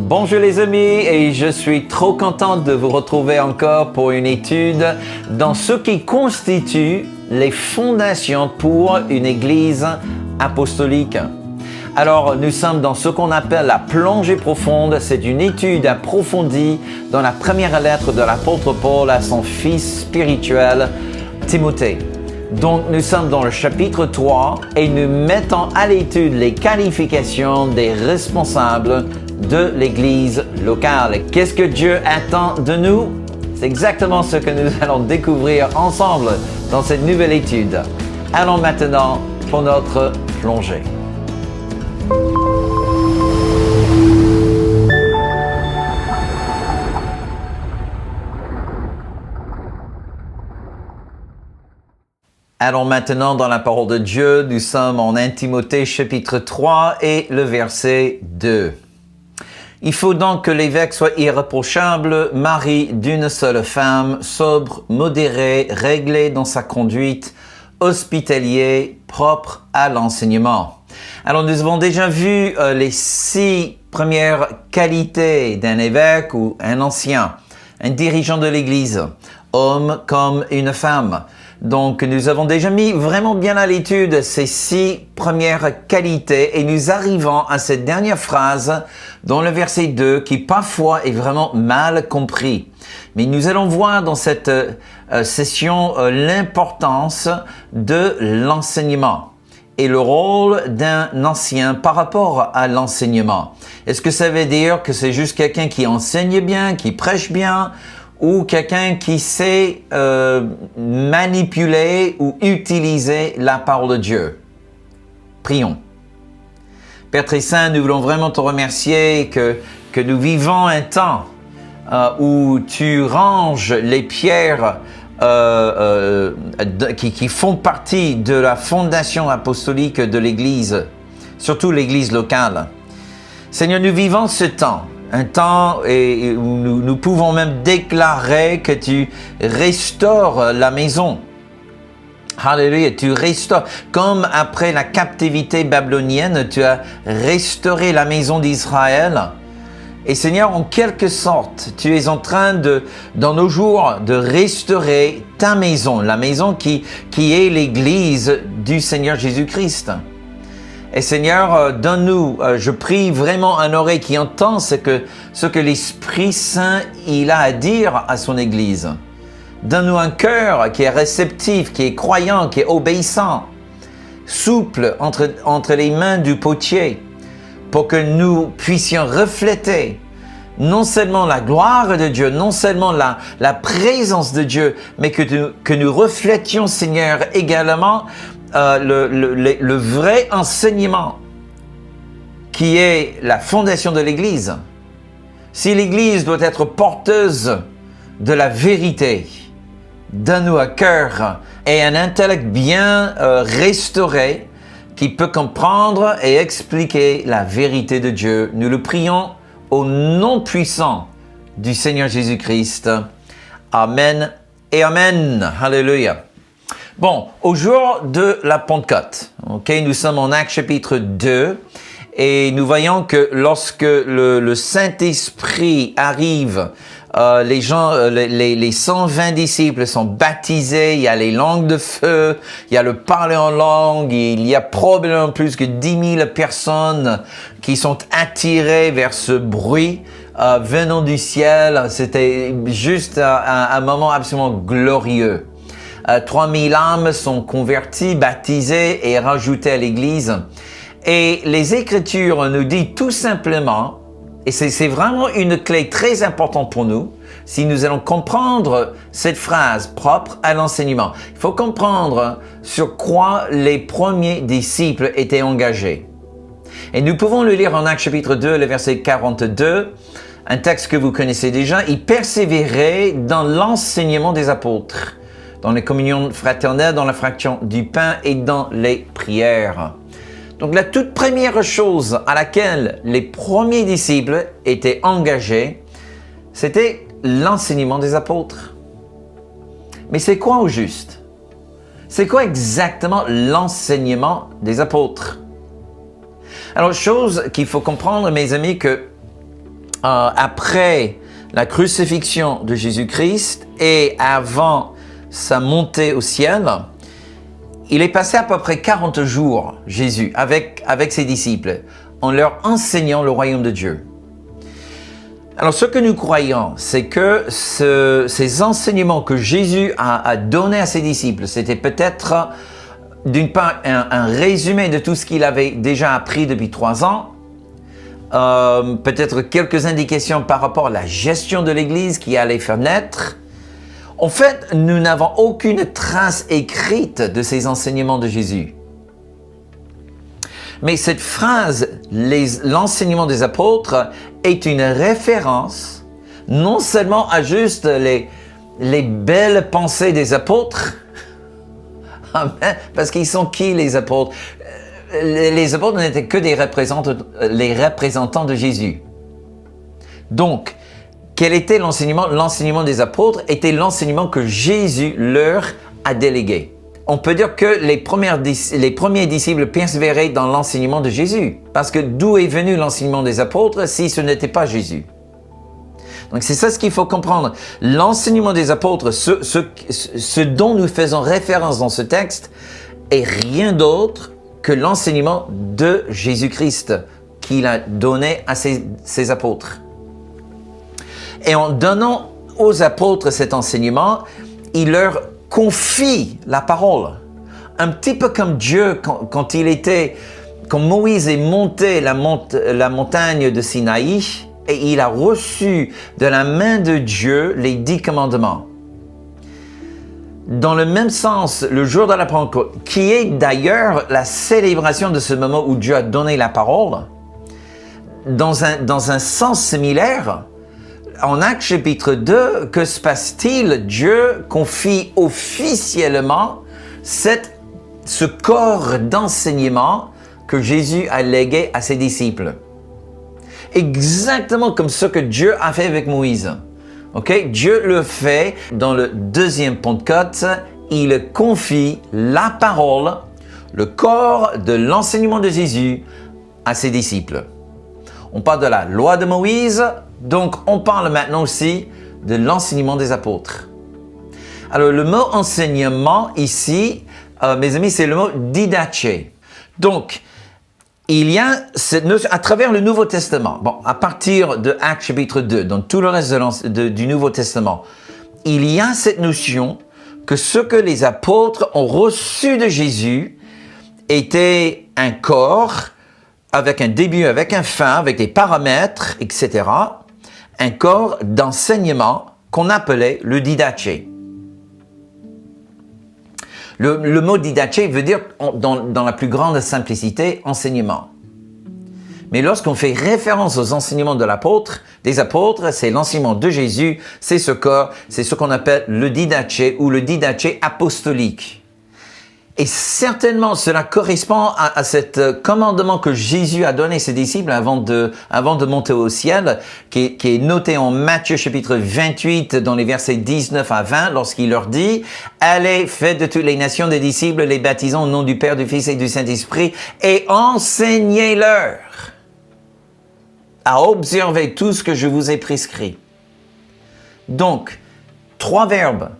Bonjour les amis, et je suis trop content de vous retrouver encore pour une étude dans ce qui constitue les fondations pour une église apostolique. Alors, nous sommes dans ce qu'on appelle la plongée profonde. C'est une étude approfondie dans la première lettre de l'apôtre Paul à son fils spirituel, Timothée. Donc, nous sommes dans le chapitre 3 et nous mettons à l'étude les qualifications des responsables de l'Église locale. Qu'est-ce que Dieu attend de nous? C'est exactement ce que nous allons découvrir ensemble dans cette nouvelle étude. Allons maintenant pour notre plongée. Allons maintenant dans la parole de Dieu. Nous sommes en 1 Timothée chapitre 3 et le verset 2. Il faut donc que l'évêque soit irréprochable, mari d'une seule femme, sobre, modéré, réglé dans sa conduite, hospitalier, propre à l'enseignement. Alors nous avons déjà vu les 6 premières qualités d'un évêque ou un ancien, un dirigeant de l'Église, homme comme une femme. Donc, nous avons déjà mis vraiment bien à l'étude ces 6 premières qualités et nous arrivons à cette dernière phrase dans le verset 2 qui parfois est vraiment mal compris. Mais nous allons voir dans cette session l'importance de l'enseignement et le rôle d'un ancien par rapport à l'enseignement. Est-ce que ça veut dire que c'est juste quelqu'un qui enseigne bien, qui prêche bien, ou quelqu'un qui sait manipuler ou utiliser la parole de Dieu? Prions. Père très saint, nous voulons vraiment te remercier que nous vivons un temps où tu ranges les pierres qui font partie de la fondation apostolique de l'Église, surtout l'Église locale. Seigneur, nous vivons ce temps, un temps où nous pouvons même déclarer que tu restaures la maison. Alléluia, tu restaures. Comme après la captivité babylonienne, tu as restauré la maison d'Israël. Et Seigneur, en quelque sorte, tu es en train dans nos jours, de restaurer ta maison, la maison qui est l'Église du Seigneur Jésus-Christ. Et Seigneur, donne-nous, je prie vraiment un oreille qui entend ce que l'Esprit Saint il a à dire à son Église. Donne-nous un cœur qui est réceptif, qui est croyant, qui est obéissant, souple entre les mains du potier, pour que nous puissions refléter non seulement la gloire de Dieu, non seulement la présence de Dieu, mais que nous reflétions, Seigneur, également le vrai enseignement qui est la fondation de l'Église. Si l'Église doit être porteuse de la vérité, donne-nous un cœur et un intellect bien restauré qui peut comprendre et expliquer la vérité de Dieu. Nous le prions au nom puissant du Seigneur Jésus-Christ. Amen et Amen. Alléluia. Bon, au jour de la Pentecôte, nous sommes en Actes chapitre 2 et nous voyons que lorsque le Saint-Esprit arrive, les 120 disciples sont baptisés, il y a les langues de feu, il y a le parler en langue, il y a probablement plus que 10 000 personnes qui sont attirées vers ce bruit venant du ciel. C'était juste un moment absolument glorieux. 3000 âmes sont converties, baptisées et rajoutées à l'Église. Et les Écritures nous disent tout simplement, et c'est vraiment une clé très importante pour nous, si nous allons comprendre cette phrase propre à l'enseignement. Il faut comprendre sur quoi les premiers disciples étaient engagés. Et nous pouvons le lire en Actes chapitre 2, le verset 42, un texte que vous connaissez déjà. Ils persévéraient dans l'enseignement des apôtres, dans les communions fraternelles, dans la fraction du pain et dans les prières. Donc la toute première chose à laquelle les premiers disciples étaient engagés, c'était l'enseignement des apôtres. Mais c'est quoi au juste? C'est quoi exactement l'enseignement des apôtres? Alors, chose qu'il faut comprendre, mes amis, que après la crucifixion de Jésus-Christ et avant sa montée au ciel, il est passé à peu près 40 jours, Jésus, avec ses disciples, en leur enseignant le royaume de Dieu. Alors, ce que nous croyons, c'est que ces enseignements que Jésus a donnés à ses disciples, c'était peut-être, d'une part, un résumé de tout ce qu'il avait déjà appris depuis 3 ans, peut-être quelques indications par rapport à la gestion de l'Église qui allait faire naître. En fait, nous n'avons aucune trace écrite de ces enseignements de Jésus. Mais cette phrase, l'enseignement des apôtres, est une référence non seulement à juste les belles pensées des apôtres, parce qu'ils sont qui les apôtres? Les apôtres n'étaient que les représentants de Jésus. Donc, quel était l'enseignement? L'enseignement des apôtres était l'enseignement que Jésus leur a délégué. On peut dire que les premiers disciples persévéraient dans l'enseignement de Jésus. Parce que d'où est venu l'enseignement des apôtres si ce n'était pas Jésus? Donc c'est ça ce qu'il faut comprendre. L'enseignement des apôtres, ce dont nous faisons référence dans ce texte, est rien d'autre que l'enseignement de Jésus-Christ qu'il a donné à ses apôtres. Et en donnant aux apôtres cet enseignement, il leur confie la parole. Un petit peu comme Dieu, quand Moïse est monté la montagne de Sinaï, et il a reçu de la main de Dieu les 10 commandements. Dans le même sens, le jour de la Pentecôte, qui est d'ailleurs la célébration de ce moment où Dieu a donné la parole, dans un sens similaire, en Actes chapitre 2, que se passe-t-il? Dieu confie officiellement ce corps d'enseignement que Jésus a légué à ses disciples. Exactement comme ce que Dieu a fait avec Moïse. Okay? Dieu le fait dans le deuxième Pentecôte, il confie la parole, le corps de l'enseignement de Jésus à ses disciples. On parle de la loi de Moïse, donc on parle maintenant aussi de l'enseignement des apôtres. Alors le mot enseignement ici, mes amis, c'est le mot didaché. Donc, il y a cette notion, à travers le Nouveau Testament, à partir de Actes chapitre 2, dans tout le reste du Nouveau Testament, il y a cette notion que ce que les apôtres ont reçu de Jésus était un corps avec un début, avec un fin, avec des paramètres, etc. Un corps d'enseignement qu'on appelait le didaché. Le mot didaché veut dire, dans la plus grande simplicité, enseignement. Mais lorsqu'on fait référence aux enseignements des apôtres, c'est l'enseignement de Jésus, c'est ce corps, c'est ce qu'on appelle le didaché ou le didaché apostolique. Et certainement, cela correspond à cet commandement que Jésus a donné à ses disciples avant de monter au ciel, qui est noté en Matthieu chapitre 28, dans les versets 19 à 20, lorsqu'il leur dit « Allez, faites de toutes les nations des disciples, les baptisant au nom du Père, du Fils et du Saint-Esprit, et enseignez-leur à observer tout ce que je vous ai prescrit. » Donc, 3 verbes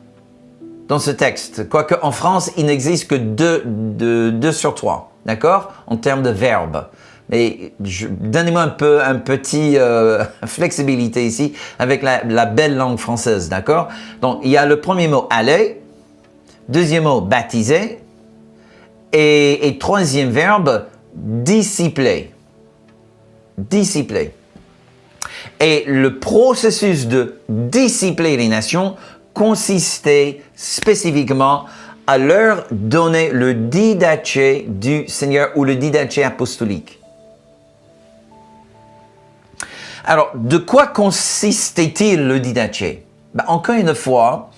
dans ce texte, quoique en France, il n'existe que 2 sur 3, d'accord, en termes de verbes. Mais donnez-moi un petit flexibilité ici avec la belle langue française, d'accord? Donc, il y a le premier mot « aller », deuxième mot « baptiser » et troisième verbe « discipler ». Discipler. Et le processus de discipler les nations consistait spécifiquement à leur donner le didaché du Seigneur ou le didaché apostolique. Alors, de quoi consistait-il le didaché? Encore une fois,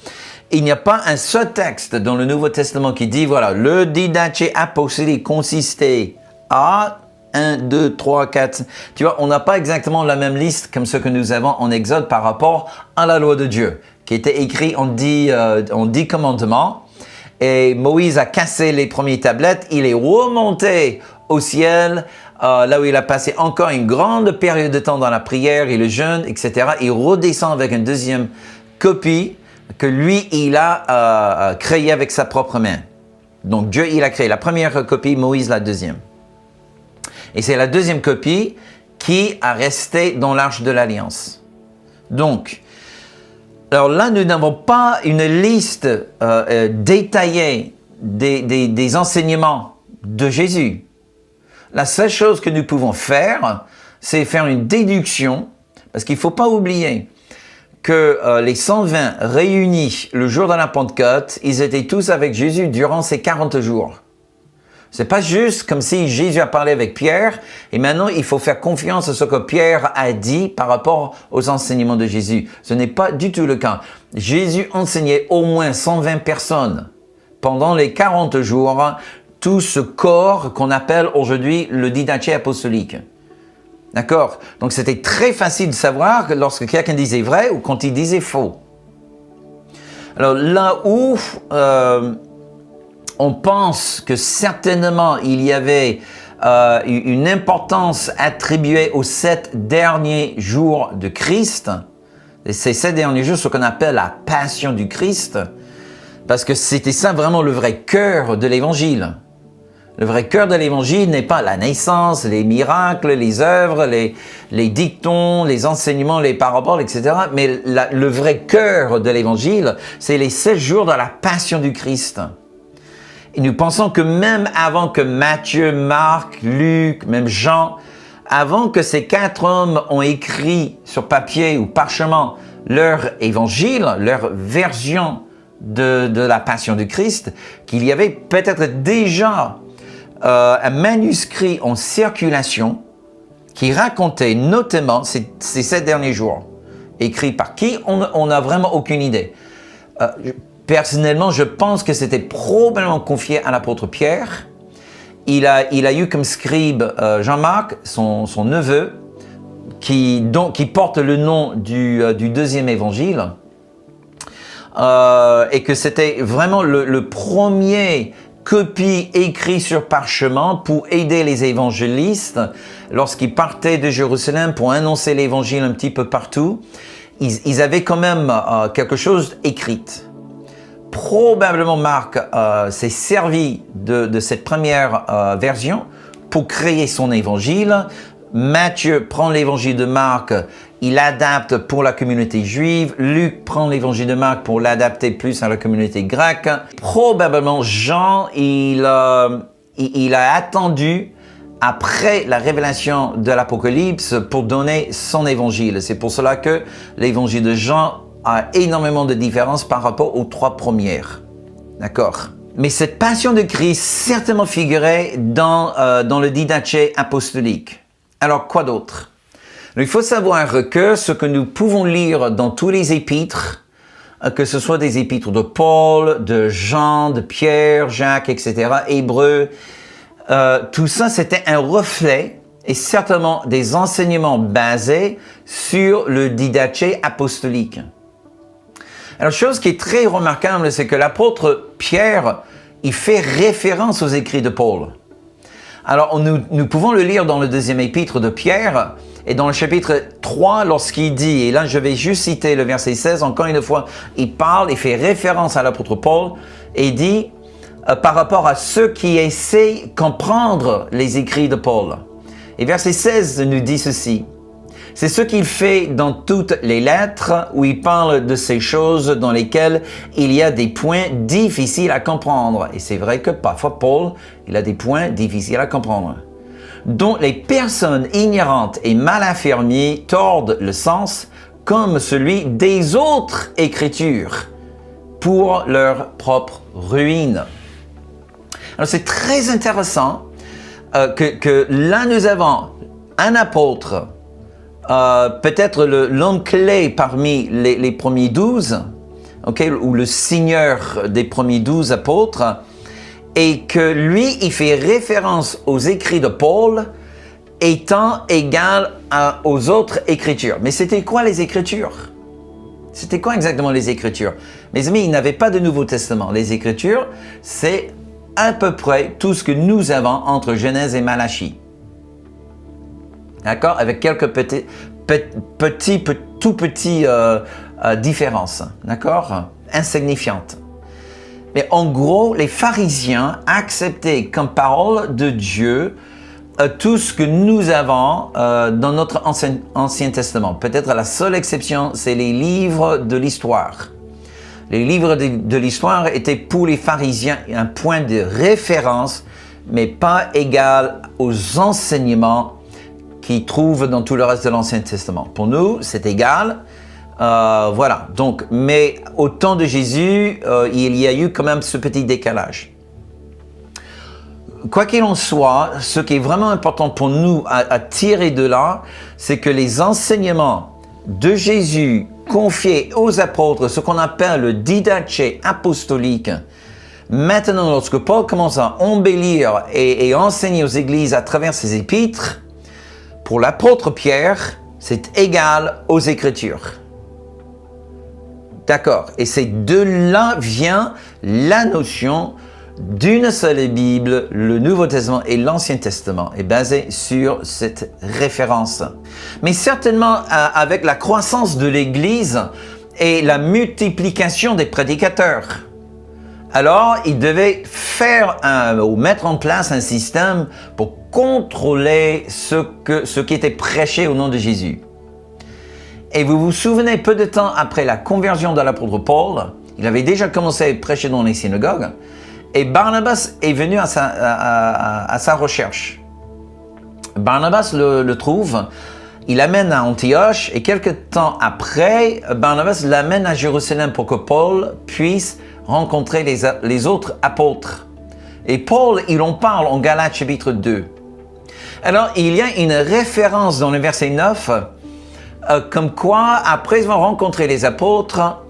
il n'y a pas un seul texte dans le Nouveau Testament qui dit, voilà, le didaché apostolique consistait à 1, 2, 3, 4. Tu vois, on n'a pas exactement la même liste comme ce que nous avons en Exode par rapport à la loi de Dieu, qui était écrit en 10 commandements. Et Moïse a cassé les premières tablettes, il est remonté au ciel là où il a passé encore une grande période de temps dans la prière et le jeûne, etc., il redescend avec une deuxième copie que lui, il a créée avec sa propre main. Donc Dieu, il a créé la première copie, Moïse la deuxième. Et c'est la deuxième copie qui a resté dans l'Arche de l'Alliance. Donc, alors là, nous n'avons pas une liste détaillée des enseignements de Jésus. La seule chose que nous pouvons faire, c'est faire une déduction, parce qu'il ne faut pas oublier que les 120 réunis le jour de la Pentecôte, ils étaient tous avec Jésus durant ces 40 jours. C'est pas juste comme si Jésus a parlé avec Pierre et maintenant il faut faire confiance à ce que Pierre a dit par rapport aux enseignements de Jésus. Ce n'est pas du tout le cas. Jésus enseignait au moins 120 personnes pendant les 40 jours, tout ce corps qu'on appelle aujourd'hui le didaché apostolique. D'accord? Donc c'était très facile de savoir que lorsque quelqu'un disait vrai ou quand il disait faux. Alors là où on pense que certainement il y avait une importance attribuée aux 7 derniers jours de Christ, et ces 7 derniers jours, ce qu'on appelle la passion du Christ, parce que c'était ça vraiment le vrai cœur de l'Évangile. Le vrai cœur de l'Évangile n'est pas la naissance, les miracles, les œuvres, les dictons, les enseignements, les paraboles, etc. Mais le vrai cœur de l'Évangile, c'est les 7 jours de la passion du Christ. Et nous pensons que même avant que Matthieu, Marc, Luc, même Jean, avant que ces 4 hommes ont écrit sur papier ou parchemin leur évangile, leur version de la passion du Christ, qu'il y avait peut-être déjà un manuscrit en circulation qui racontait notamment ces 7 derniers jours. Écrit par qui? On n'a vraiment aucune idée. Personnellement, je pense que c'était probablement confié à l'apôtre Pierre. Il a eu comme scribe Jean-Marc, son neveu, qui porte le nom du deuxième évangile. Et que c'était vraiment le premier copie écrite sur parchemin pour aider les évangélistes lorsqu'ils partaient de Jérusalem pour annoncer l'évangile un petit peu partout. Ils avaient quand même quelque chose écrit. Probablement Marc s'est servi de cette première version pour créer son évangile. Matthieu prend l'évangile de Marc, il l'adapte pour la communauté juive. Luc prend l'évangile de Marc pour l'adapter plus à la communauté grecque. Probablement Jean, il a attendu après la révélation de l'Apocalypse pour donner son évangile. C'est pour cela que l'évangile de Jean a énormément de différences par rapport aux 3 premières. D'accord? Mais cette passion de Christ certainement figurait dans le didaché apostolique. Alors, quoi d'autre? Il faut savoir que ce que nous pouvons lire dans tous les épîtres, que ce soit des épîtres de Paul, de Jean, de Pierre, Jacques, etc., Hébreux, tout ça, c'était un reflet et certainement des enseignements basés sur le didaché apostolique. Alors, chose qui est très remarquable, c'est que l'apôtre Pierre, il fait référence aux écrits de Paul. Alors, nous pouvons le lire dans le deuxième épître de Pierre, et dans le chapitre 3, lorsqu'il dit, et là je vais juste citer le verset 16, encore une fois, il fait référence à l'apôtre Paul, et dit, par rapport à ceux qui essaient de comprendre les écrits de Paul. Et verset 16 nous dit ceci. C'est ce qu'il fait dans toutes les lettres où il parle de ces choses dans lesquelles il y a des points difficiles à comprendre. Et c'est vrai que parfois Paul, il a des points difficiles à comprendre, dont les personnes ignorantes et mal affermies tordent le sens comme celui des autres Écritures pour leur propre ruine. Alors c'est très intéressant que là nous avons un apôtre, peut-être l'homme clé parmi les premiers 12, okay, ou le seigneur des premiers 12 apôtres, et que lui, il fait référence aux écrits de Paul étant égal aux autres Écritures. Mais c'était quoi les Écritures? C'était quoi exactement les Écritures? Mes amis, il n'avait pas de Nouveau Testament. Les Écritures, c'est à peu près tout ce que nous avons entre Genèse et Malachie. D'accord? Avec quelques tout petits différences, d'accord? Insignifiantes. Mais en gros, les pharisiens acceptaient comme parole de Dieu tout ce que nous avons dans notre Ancien Testament. Peut-être la seule exception, c'est les livres de l'histoire. Les livres de l'histoire étaient pour les pharisiens un point de référence, mais pas égal aux enseignements qu'ils trouvent dans tout le reste de l'Ancien Testament. Pour nous, c'est égal. Voilà. Donc, mais au temps de Jésus, il y a eu quand même ce petit décalage. Quoi qu'il en soit, ce qui est vraiment important pour nous à tirer de là, c'est que les enseignements de Jésus confiés aux apôtres, ce qu'on appelle le didaché apostolique, maintenant, lorsque Paul commence à embellir et enseigner aux églises à travers ses épîtres, pour l'apôtre Pierre, c'est égal aux Écritures. D'accord? Et c'est de là vient la notion d'une seule Bible, le Nouveau Testament et l'Ancien Testament est basé sur cette référence. Mais certainement, avec la croissance de l'Église et la multiplication des prédicateurs, alors il devait faire ou mettre en place un système pour contrôler ce qui était prêché au nom de Jésus. Et vous vous souvenez, peu de temps après la conversion de l'apôtre Paul, il avait déjà commencé à prêcher dans les synagogues, et Barnabas est venu à sa recherche. Barnabas le trouve, il l'amène à Antioche, et quelques temps après, Barnabas l'amène à Jérusalem pour que Paul puisse rencontrer les autres apôtres. Et Paul, il en parle en Galates chapitre 2. Alors, il y a une référence dans le verset 9, comme quoi, après avoir rencontré les apôtres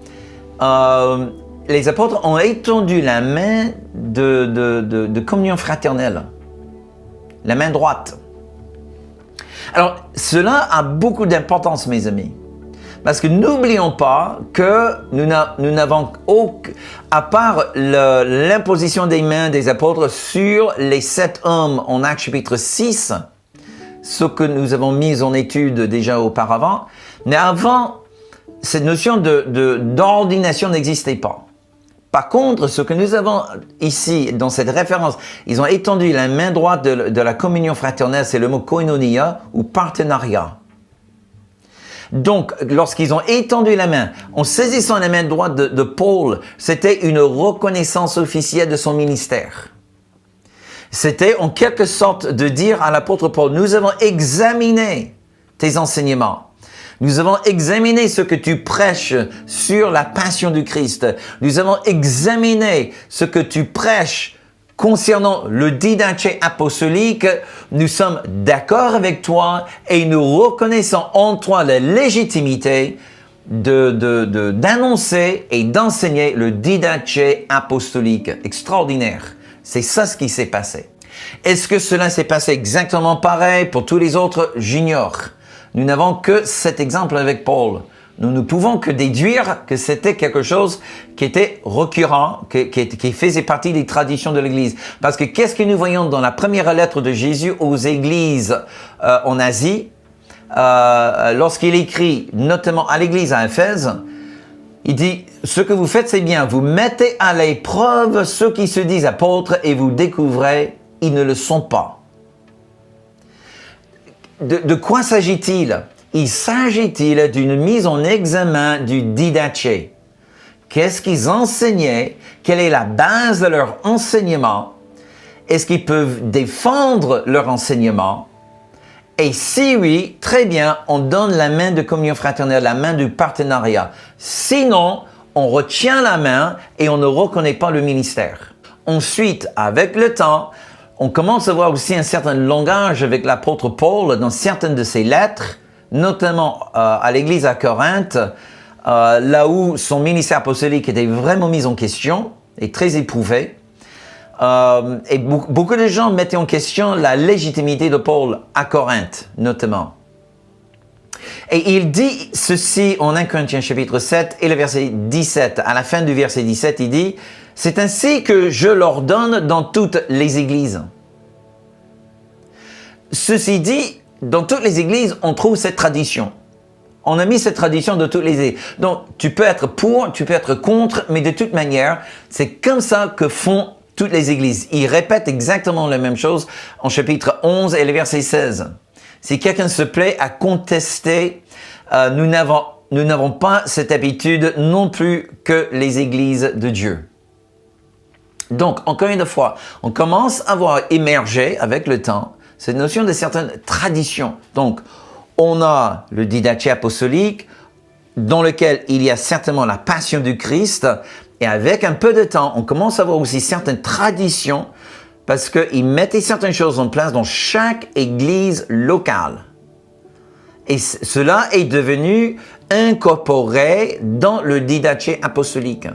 ont étendu la main de communion fraternelle, la main droite. Alors, cela a beaucoup d'importance, mes amis. Parce que n'oublions pas que nous n'avons à part l'imposition des mains des apôtres sur les 7 hommes en Actes chapitre 6, ce que nous avons mis en étude déjà auparavant, mais avant, cette notion d'ordination n'existait pas. Par contre, ce que nous avons ici, dans cette référence, ils ont étendu la main droite de la communion fraternelle, c'est le mot koinonia ou partenariat. Donc, lorsqu'ils ont étendu la main, en saisissant la main droite de Paul, c'était une reconnaissance officielle de son ministère. C'était en quelque sorte de dire à l'apôtre Paul, nous avons examiné tes enseignements. Nous avons examiné ce que tu prêches sur la passion du Christ. Nous avons examiné ce que tu prêches concernant le didaché apostolique. Nous sommes d'accord avec toi et nous reconnaissons en toi la légitimité d'annoncer et d'enseigner le didaché apostolique. Extraordinaire. C'est ça ce qui s'est passé. Est-ce que cela s'est passé exactement pareil pour tous les autres? J'ignore. Nous n'avons que cet exemple avec Paul. Nous ne pouvons que déduire que c'était quelque chose qui était récurrent, qui faisait partie des traditions de l'Église. Parce que qu'est-ce que nous voyons dans la première lettre de Jésus aux églises en Asie, lorsqu'il écrit notamment à l'église à Éphèse, il dit, ce que vous faites c'est bien, vous mettez à l'épreuve ceux qui se disent apôtres et vous découvrez, ils ne le sont pas. De quoi s'agit-il? Il s'agit-il d'une mise en examen du didaché? Qu'est-ce qu'ils enseignaient? Quelle est la base de leur enseignement? Est-ce qu'ils peuvent défendre leur enseignement? Et si oui, très bien, on donne la main de communion fraternelle, la main du partenariat. Sinon, on retient la main et on ne reconnaît pas le ministère. Ensuite, avec le temps, on commence à voir aussi un certain langage avec l'apôtre Paul dans certaines de ses lettres, notamment à l'église à Corinthe, là où son ministère apostolique était vraiment mis en question et très éprouvé. Et beaucoup de gens mettaient en question la légitimité de Paul à Corinthe, notamment. Et il dit ceci en 1 Corinthiens chapitre 7 et le verset 17. À la fin du verset 17, il dit « C'est ainsi que je l'ordonne dans toutes les églises. » Ceci dit, dans toutes les églises, on trouve cette tradition. On a mis cette tradition de toutes les églises. Donc, tu peux être pour, tu peux être contre, mais de toute manière, c'est comme ça que font toutes les églises. Ils répètent exactement la même chose en chapitre 11 et le verset 16. Si quelqu'un se plaît à contester, nous n'avons pas cette habitude non plus que les églises de Dieu. Donc, encore une fois, on commence à voir émerger avec le temps cette notion de certaines traditions. Donc, on a le didaché apostolique, dans lequel il y a certainement la passion du Christ, et avec un peu de temps, on commence à voir aussi certaines traditions, parce qu'ils mettaient certaines choses en place dans chaque église locale. Et cela est devenu incorporé dans le didaché apostolique.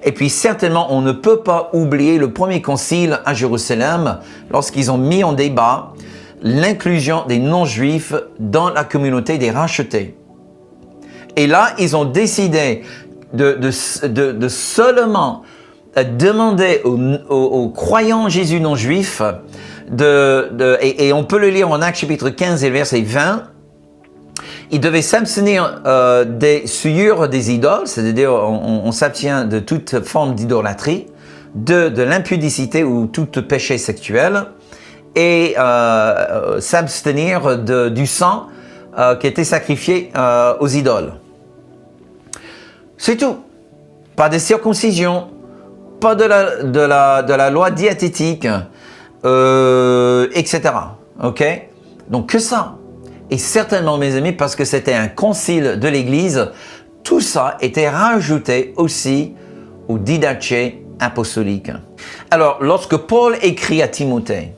Et puis certainement, on ne peut pas oublier le premier concile à Jérusalem, lorsqu'ils ont mis en débat l'inclusion des non-juifs dans la communauté des rachetés. Et là, ils ont décidé de seulement demander aux croyants Jésus non-juifs, et on peut le lire en Actes chapitre 15 et verset 20, ils devaient s'abstenir des souillures des idoles, c'est-à-dire on s'abstient de toute forme d'idolâtrie, de l'impudicité ou tout péché sexuel, et s'abstenir du sang qui était sacrifié aux idoles. C'est tout. Pas de circoncision, pas de la loi diététique, etc. Ok? Donc que ça. Et certainement, mes amis, parce que c'était un concile de l'Église, tout ça était rajouté aussi au didaché apostolique. Alors, lorsque Paul écrit à Timothée,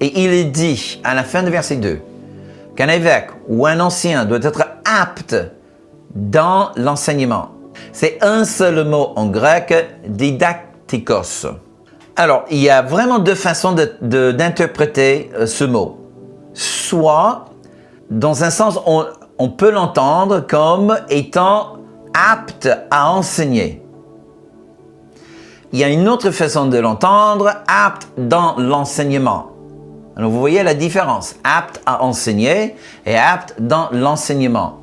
et il dit à la fin de verset 2, qu'un évêque ou un ancien doit être apte dans l'enseignement. C'est un seul mot en grec, didaktikos. Alors, il y a vraiment deux façons d'interpréter ce mot. Soit, dans un sens, on peut l'entendre comme étant apte à enseigner. Il y a une autre façon de l'entendre, apte dans l'enseignement. Alors, vous voyez la différence, apte à enseigner et apte dans l'enseignement.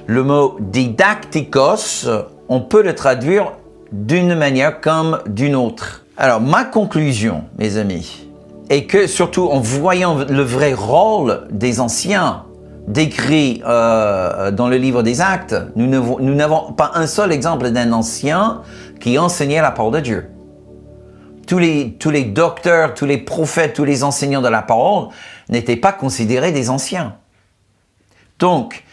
Le mot didaktikos, on peut le traduire d'une manière comme d'une autre. Alors, ma conclusion, mes amis, est que surtout en voyant le vrai rôle des anciens décrit dans le livre des Actes, nous n'avons pas un seul exemple d'un ancien qui enseignait la parole de Dieu. Tous les docteurs, tous les prophètes, tous les enseignants de la parole n'étaient pas considérés des anciens. Donc,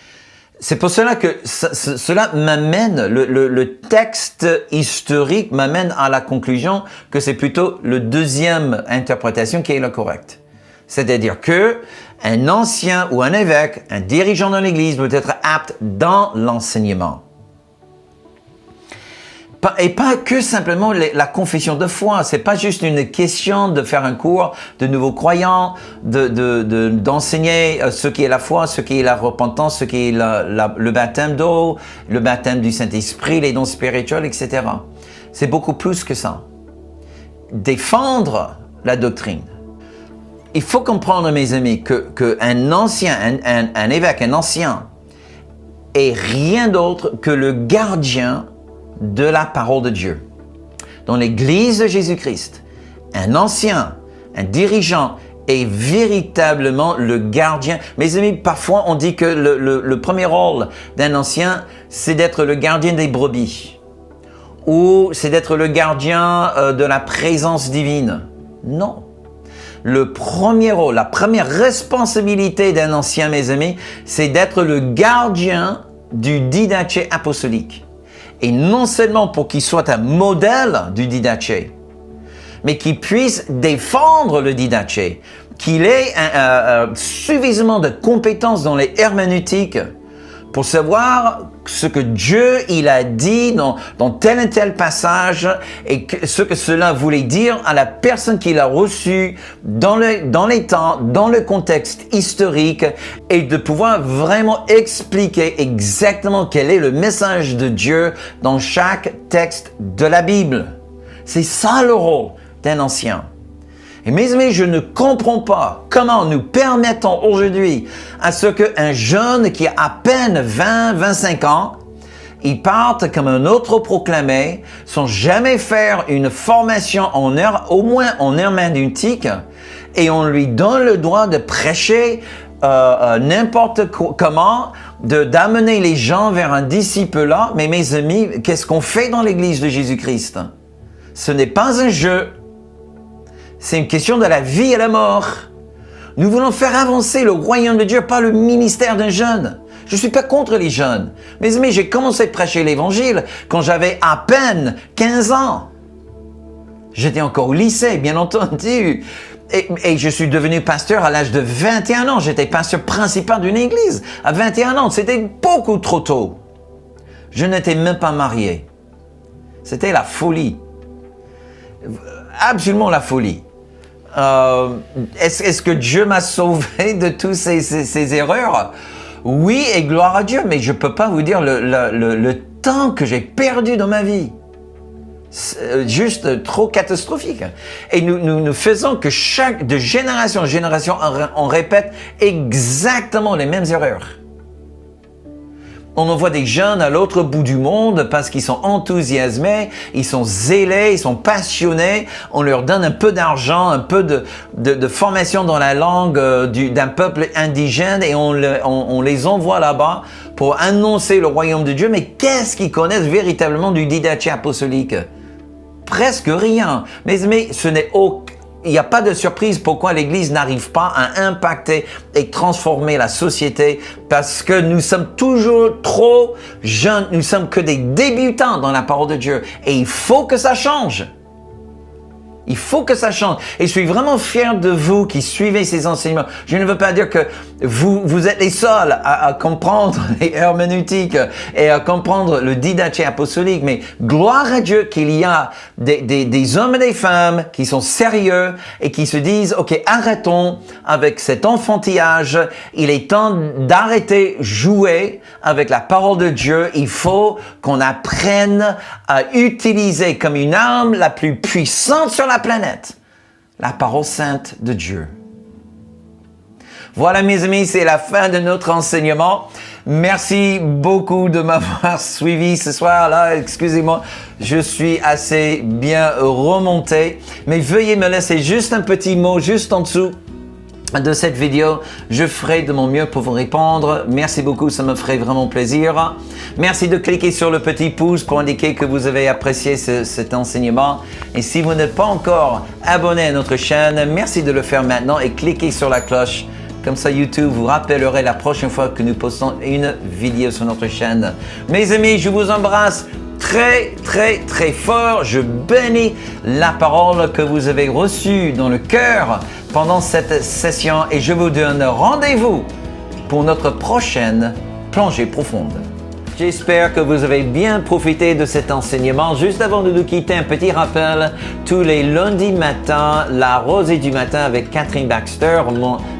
c'est pour cela que cela m'amène, le texte historique m'amène à la conclusion que c'est plutôt la deuxième interprétation qui est la correcte. C'est-à-dire que un ancien ou un évêque, un dirigeant dans l'Église doit être apte dans l'enseignement. Et pas que simplement la confession de foi. C'est pas juste une question de faire un cours de nouveaux croyants, d'enseigner ce qui est la foi, ce qui est la repentance, ce qui est le baptême d'eau, le baptême du Saint-Esprit, les dons spirituels, etc. C'est beaucoup plus que ça. Défendre la doctrine. Il faut comprendre, mes amis, qu'un ancien, un évêque, un ancien, est rien d'autre que le gardien de la parole de Dieu. Dans l'Église de Jésus-Christ, un ancien, un dirigeant est véritablement le gardien. Mes amis, parfois on dit que le premier rôle d'un ancien, c'est d'être le gardien des brebis, ou c'est d'être le gardien de la présence divine. Non. Le premier rôle, la première responsabilité d'un ancien, mes amis, c'est d'être le gardien du didaché apostolique. Et non seulement pour qu'il soit un modèle du didaché, mais qu'il puisse défendre le didaché, qu'il ait suffisamment de compétences dans les herméneutiques pour savoir ce que Dieu il a dit dans tel et tel passage et ce que cela voulait dire à la personne qui l'a reçu dans les temps, dans le contexte historique, et de pouvoir vraiment expliquer exactement quel est le message de Dieu dans chaque texte de la Bible. C'est ça le rôle d'un ancien. Et mes amis, je ne comprends pas comment nous permettons aujourd'hui à ce qu'un jeune qui a à peine 20-25 ans, il parte comme un autre proclamé, sans jamais faire une formation au moins en herméneutique, et on lui donne le droit de prêcher n'importe comment, d'amener les gens vers un disciple-là. Mais mes amis, qu'est-ce qu'on fait dans l'Église de Jésus-Christ? Ce n'est pas un jeu. C'est une question de la vie et la mort. Nous voulons faire avancer le royaume de Dieu, pas le ministère d'un jeune. Je ne suis pas contre les jeunes. Mes amis, j'ai commencé à prêcher l'Évangile quand j'avais à peine 15 ans. J'étais encore au lycée, bien entendu. Et je suis devenu pasteur à l'âge de 21 ans. J'étais pasteur principal d'une église à 21 ans. C'était beaucoup trop tôt. Je n'étais même pas marié. C'était la folie. Absolument la folie. Est-ce que Dieu m'a sauvé de toutes ces erreurs? Oui, et gloire à Dieu, mais je ne peux pas vous dire le temps que j'ai perdu dans ma vie. C'est juste trop catastrophique. Et nous faisons que de génération en génération, on répète exactement les mêmes erreurs. On envoie des jeunes à l'autre bout du monde parce qu'ils sont enthousiasmés, ils sont zélés, ils sont passionnés. On leur donne un peu d'argent, un peu de formation dans la langue d'un peuple indigène et on les envoie là-bas pour annoncer le royaume de Dieu. Mais qu'est-ce qu'ils connaissent véritablement du didaché apostolique? Presque rien. Mais ce n'est aucun. Il n'y a pas de surprise pourquoi l'Église n'arrive pas à impacter et transformer la société parce que nous sommes toujours trop jeunes, nous sommes que des débutants dans la parole de Dieu et il faut que ça change. Il faut que ça change. Et je suis vraiment fier de vous qui suivez ces enseignements. Je ne veux pas dire que vous êtes les seuls à comprendre les herméneutiques et à comprendre le didaché apostolique, mais gloire à Dieu qu'il y a des hommes et des femmes qui sont sérieux et qui se disent, OK, arrêtons avec cet enfantillage. Il est temps d'arrêter jouer avec la parole de Dieu. Il faut qu'on apprenne à utiliser comme une arme la plus puissante sur la planète, la parole sainte de Dieu. Voilà mes amis, c'est la fin de notre enseignement. Merci beaucoup de m'avoir suivi ce soir-là. Excusez-moi, je suis assez bien remonté. Mais veuillez me laisser juste un petit mot juste en dessous de cette vidéo. Je ferai de mon mieux pour vous répondre. Merci beaucoup, ça me ferait vraiment plaisir. Merci de cliquer sur le petit pouce pour indiquer que vous avez apprécié cet enseignement. Et si vous n'êtes pas encore abonné à notre chaîne, merci de le faire maintenant et cliquez sur la cloche. Comme ça, YouTube vous rappellerait la prochaine fois que nous postons une vidéo sur notre chaîne. Mes amis, je vous embrasse très, très, très fort. Je bénis la parole que vous avez reçue dans le cœur pendant cette session et je vous donne rendez-vous pour notre prochaine plongée profonde. J'espère que vous avez bien profité de cet enseignement. Juste avant de nous quitter, un petit rappel. Tous les lundis matins, la rosée du matin avec Catherine Baxter,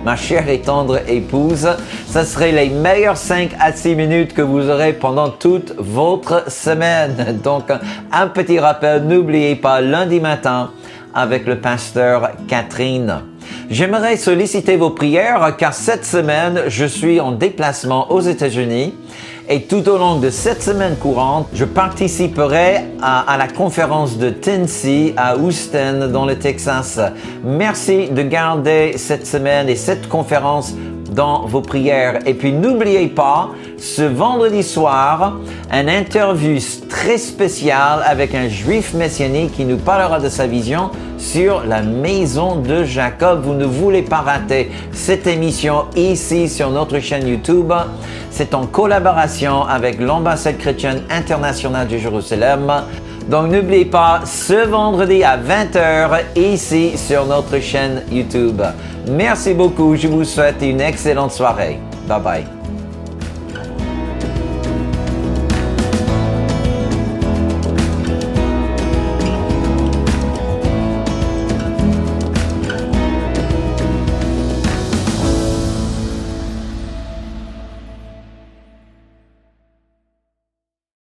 ma chère et tendre épouse. Ça serait les meilleures 5 à 6 minutes que vous aurez pendant toute votre semaine. Donc, un petit rappel, n'oubliez pas, lundi matin avec le pasteur Catherine. J'aimerais solliciter vos prières car cette semaine, je suis en déplacement aux États-Unis. Et tout au long de cette semaine courante, je participerai à la conférence de Tennessee à Houston dans le Texas. Merci de garder cette semaine et cette conférence dans vos prières. Et puis n'oubliez pas, ce vendredi soir, une interview très spéciale avec un juif messianique qui nous parlera de sa vision sur la maison de Jacob. Vous ne voulez pas rater cette émission ici sur notre chaîne YouTube. C'est en collaboration avec l'ambassade chrétienne internationale de Jérusalem. Donc n'oubliez pas, ce vendredi à 20h ici sur notre chaîne YouTube. Merci beaucoup, je vous souhaite une excellente soirée. Bye bye.